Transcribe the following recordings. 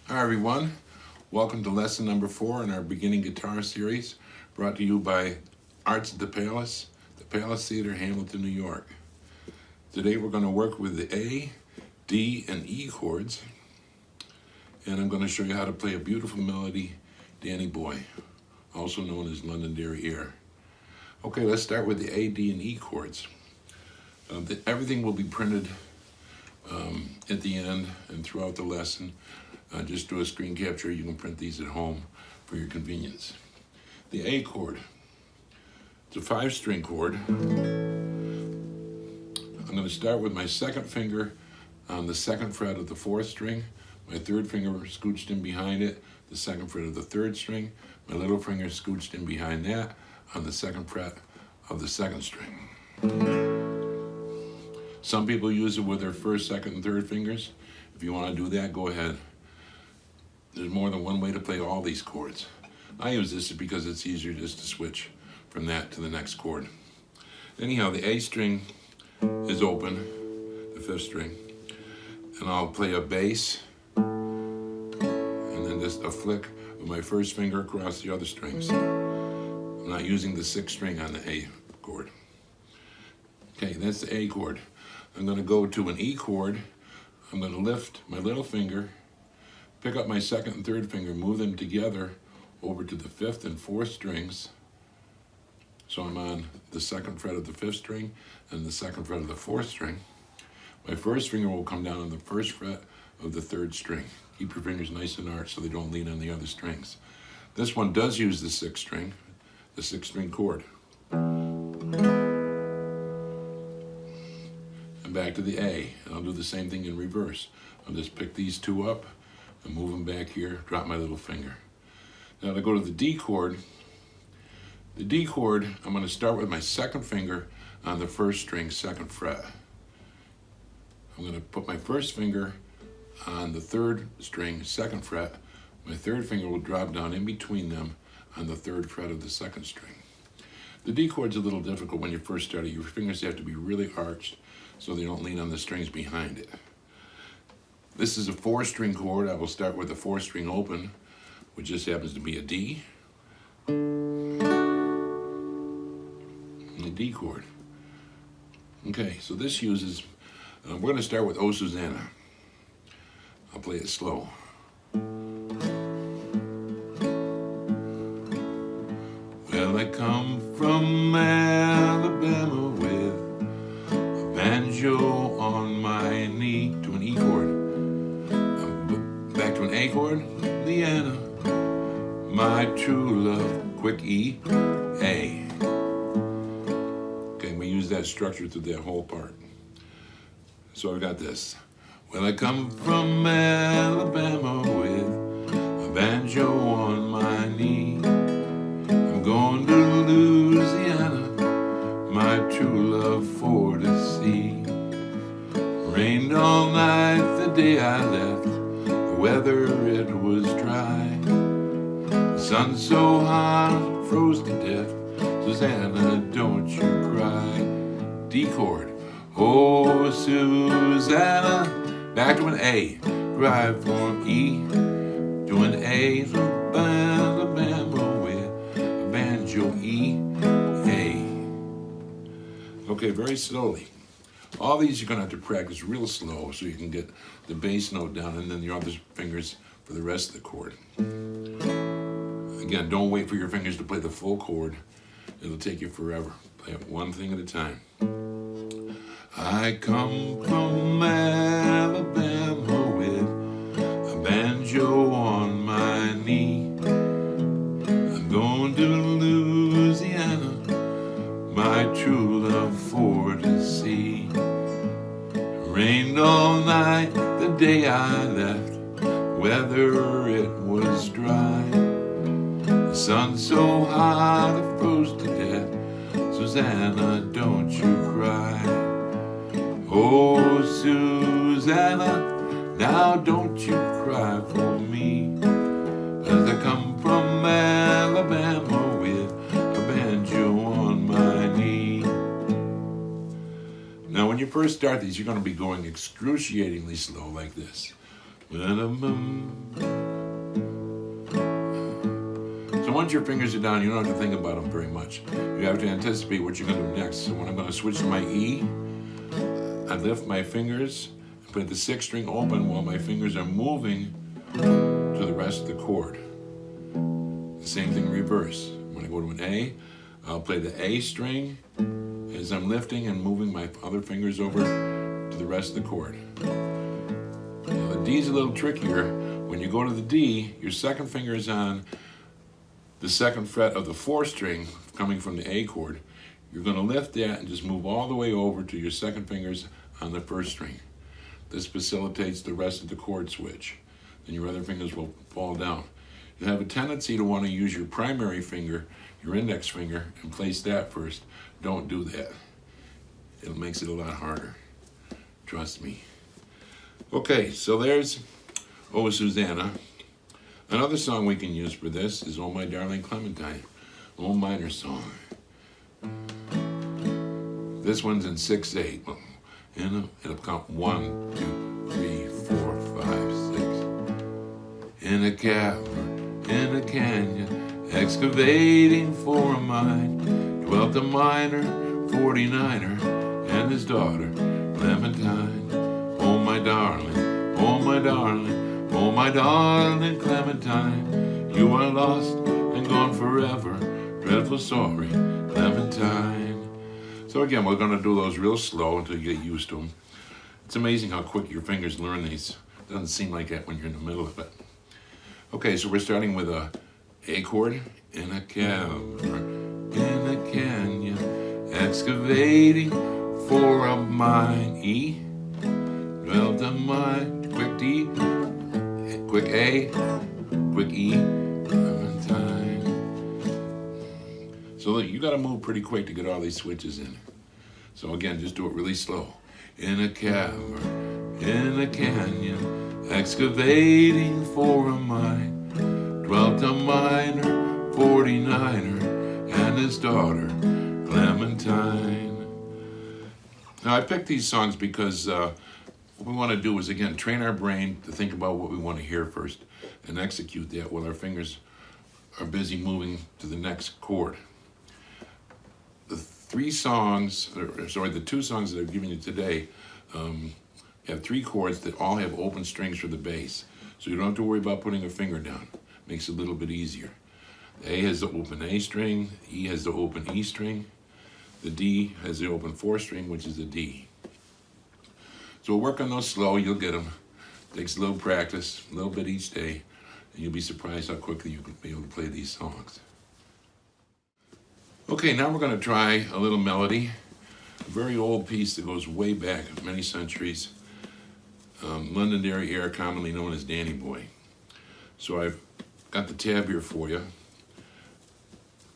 Hi everyone, welcome to lesson number 4 in our beginning guitar series, brought to you by Arts at the Palace Theater, Hamilton, New York. Today we're going to work with the A, D, and E chords, and I'm going to show you how to play a beautiful melody, Danny Boy, also known as Londonderry Air. Okay, let's start with the A, D, and E chords. Everything will be printed at the end and throughout the lesson. Just do a screen capture. You can print these at home for your convenience. The A chord. It's a 5-string chord. I'm going to start with my second finger on the 2nd fret of the 4th string. My 3rd finger scooched in behind it, the 2nd fret of the 3rd string. My little finger scooched in behind that on the 2nd fret of the 2nd string. Some people use it with their 1st, 2nd, and 3rd fingers. If you want to do that, go ahead. There's more than one way to play all these chords. I use this because it's easier just to switch from that to the next chord. Anyhow, the A string is open, the 5th string, and I'll play a bass, and then just a flick of my 1st finger across the other strings. I'm not using the 6th string on the A chord. Okay, that's the A chord. I'm going to go to an E chord. I'm going to lift my little finger, pick up my 2nd and 3rd finger, move them together over to the 5th and 4th strings. So I'm on the 2nd fret of the 5th string and the 2nd fret of the 4th string. My 1st finger will come down on the 1st fret of the 3rd string. Keep your fingers nice and arched so they don't lean on the other strings. This one does use the 6th string, the 6th string chord. And back to the A, and I'll do the same thing in reverse. I'll just pick these two up and move them back here, drop my little finger. Now to go to the D chord. The D chord, I'm going to start with my 2nd finger on the 1st string, 2nd fret. I'm going to put my 1st finger on the 3rd string, 2nd fret. My 3rd finger will drop down in between them on the 3rd fret of the 2nd string. The D chord's a little difficult when you first start it. Your fingers have to be really arched so they don't lean on the strings behind it. This is a 4-string chord. I will start with the 4th string open, which just happens to be a D. And the D chord. Okay, so this uses, we're going to start with O Susanna. I'll play it slow. Well, I come from Alabama with a banjo on my knee, to an E chord. Back to an A chord, Leanna, my true love, quick E, A. Okay, we use that structure through that whole part. So I've got this. Well, I come from Alabama with a banjo on my knee. I'm going to Louisiana, my true love for to see. Rained all night the day I left. Weather, it was dry. The sun so hot, froze to death. Susanna, don't you cry. D chord. Oh, Susanna. Back to an A. Cry for E. To an A. Alabama with a banjo E. A. Okay, very slowly. All these you're going to have to practice real slow so you can get the bass note down and then your other fingers for the rest of the chord. Again, don't wait for your fingers to play the full chord. It'll take you forever. Play it one thing at a time. I come from Alabama with a banjo on my knee. I'm going to Louisiana, my true love for to see. Rained all night the day I left. Weather, it was dry. The sun so hot it froze to death. Susanna, don't you cry. Oh, Susanna, now don't you cry for me. As I come from Alabama with a banjo on my knee. Now when you first start these, you're going to be going excruciatingly slow like this. So once your fingers are down, you don't have to think about them very much. You have to anticipate what you're going to do next. So when I'm going to switch to my E, I lift my fingers, put the sixth string open while my fingers are moving to the rest of the chord. The same thing in reverse. When I go to an A, I'll play the A string as I'm lifting and moving my other fingers over to the rest of the chord. Now the D is a little trickier. When you go to the D, your second finger is on the second fret of the fourth string coming from the A chord. You're going to lift that and just move all the way over to your second fingers on the first string. This facilitates the rest of the chord switch. Then your other fingers will fall down. You have a tendency to want to use your primary finger, your index finger, and place that first. Don't do that. It makes it a lot harder. Trust me. Okay, so there's Oh Susanna. Another song we can use for this is Oh My Darling Clementine, O minor song. This one's in 6/8. It'll count 1, 2, 3, 4, 5, 6. In a cavern, in a canyon, excavating for a mine, dwelt a miner, 49er, and his daughter, Clementine. Oh my darling, oh my darling, oh my darling Clementine, you are lost and gone forever, dreadful sorry, Clementine. So again, we're going to do those real slow until you get used to them. It's amazing how quick your fingers learn these. Doesn't seem like that when you're in the middle of it. Okay, so we're starting with a A chord. In a cavern, in a canyon, excavating for a mine. E, dwelt a mine, quick D, quick A, quick E, Clementine. So you got to move pretty quick to get all these switches in. So again, just do it really slow. In a cavern, in a canyon, excavating for a mine, dwelt a miner, 49er, and his daughter, Clementine. Now I picked these songs because what we want to do is, again, train our brain to think about what we want to hear first and execute that while our fingers are busy moving to the next chord. The two songs that I've given you today have 3 chords that all have open strings for the bass. So you don't have to worry about putting a finger down. Makes it a little bit easier. The A has the open A string, the E has the open E string, the D has the open 4th string, which is a D. So we'll work on those slow, you'll get them. Takes a little practice, a little bit each day, and you'll be surprised how quickly you can be able to play these songs. Okay, now we're going to try a little melody, a very old piece that goes way back many centuries. Londonderry air, commonly known as Danny Boy. So I've got the tab here for you.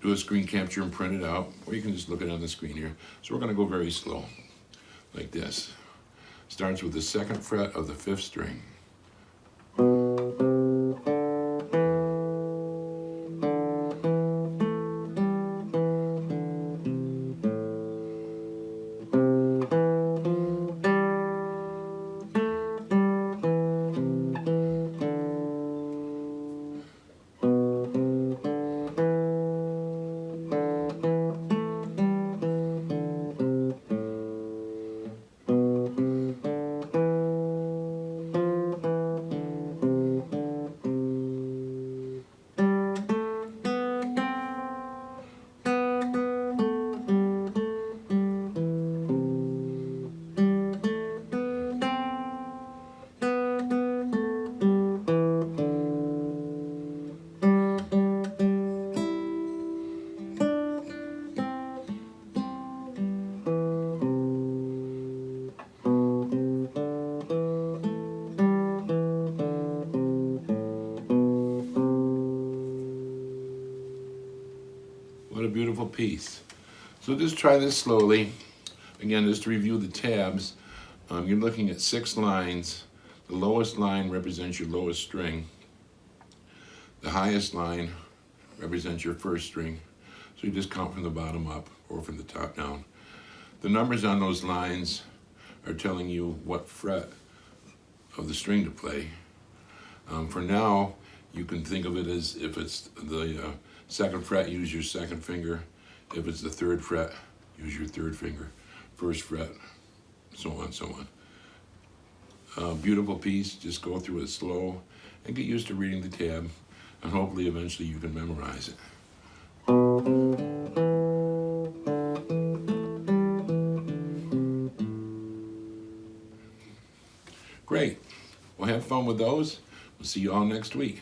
Do a screen capture and print it out, or you can just look it on the screen here. So we're going to go very slow, like this. Starts with the 2nd fret of the 5th string. What a beautiful piece. So just try this slowly. Again, just to review the tabs, you're looking at 6 lines. The lowest line represents your lowest string. The highest line represents your 1st string. So you just count from the bottom up or from the top down. The numbers on those lines are telling you what fret of the string to play. For now, you can think of it as if it's the second fret, use your second finger. If it's the third fret, use your third finger. First fret, so on, so on. Beautiful piece. Just go through it slow and get used to reading the tab, and hopefully eventually you can memorize it. Great. Well, have fun with those. We'll see you all next week.